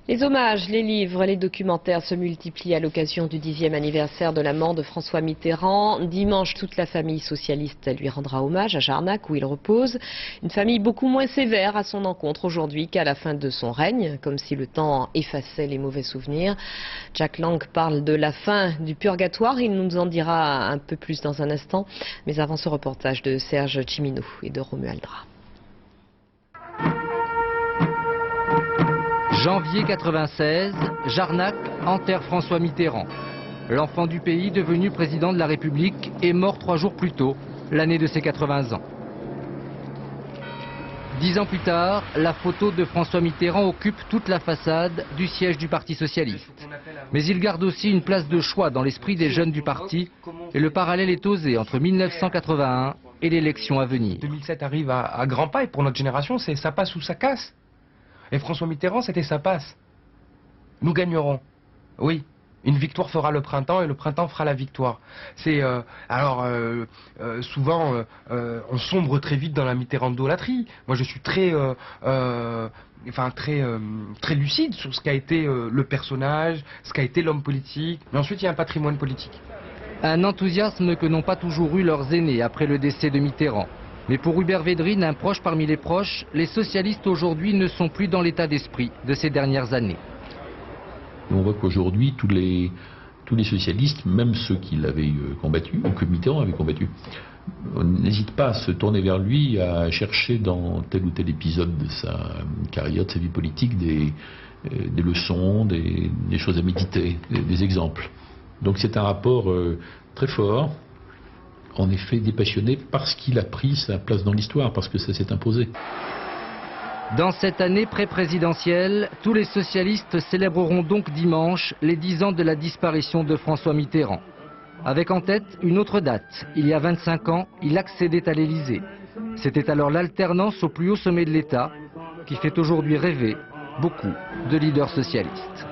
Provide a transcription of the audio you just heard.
Les hommages, les livres, les documentaires se multiplient à l'occasion du 10e anniversaire de la mort de François Mitterrand. Dimanche, toute la famille socialiste lui rendra hommage à Jarnac où il repose. Une famille beaucoup moins sévère à son encontre aujourd'hui qu'à la fin de son règne, comme si le temps effaçait les mauvais souvenirs. Jack Lang parle de la fin du purgatoire, il nous en dira un peu plus dans un instant. Mais avant ce reportage de Serge Tchiminou et de Romualdra. Janvier 96, Jarnac enterre François Mitterrand. L'enfant du pays, devenu président de la République, est mort 3 jours plus tôt, l'année de ses 80 ans. 10 ans plus tard, la photo de François Mitterrand occupe toute la façade du siège du Parti socialiste. Mais il garde aussi une place de choix dans l'esprit des jeunes du parti, et le parallèle est osé entre 1981 et l'élection à venir. 2007 arrive à grands pas et pour notre génération, c'est ça passe ou ça casse. Et François Mitterrand, c'était ça passe. Nous gagnerons. Oui, une victoire fera le printemps et le printemps fera la victoire. C'est souvent on sombre très vite dans la Mitterrandolâtrie. Moi, je suis très lucide sur ce qu'a été le personnage, ce qu'a été l'homme politique. Mais ensuite, il y a un patrimoine politique. Un enthousiasme que n'ont pas toujours eu leurs aînés après le décès de Mitterrand. Mais pour Hubert Védrine, un proche parmi les proches, les socialistes aujourd'hui ne sont plus dans l'état d'esprit de ces dernières années. On voit qu'aujourd'hui, tous les socialistes, même ceux qui l'avaient combattu, ou que Mitterrand avait combattu, n'hésitent pas à se tourner vers lui, à chercher dans tel ou tel épisode de sa carrière, de sa vie politique, des leçons, des choses à méditer, des exemples. Donc c'est un rapport très fort. En effet dépassionné parce qu'il a pris sa place dans l'histoire, parce que ça s'est imposé. Dans cette année pré-présidentielle, tous les socialistes célébreront donc dimanche les 10 ans de la disparition de François Mitterrand. Avec en tête une autre date. Il y a 25 ans, il accédait à l'Élysée. C'était alors l'alternance au plus haut sommet de l'État qui fait aujourd'hui rêver beaucoup de leaders socialistes.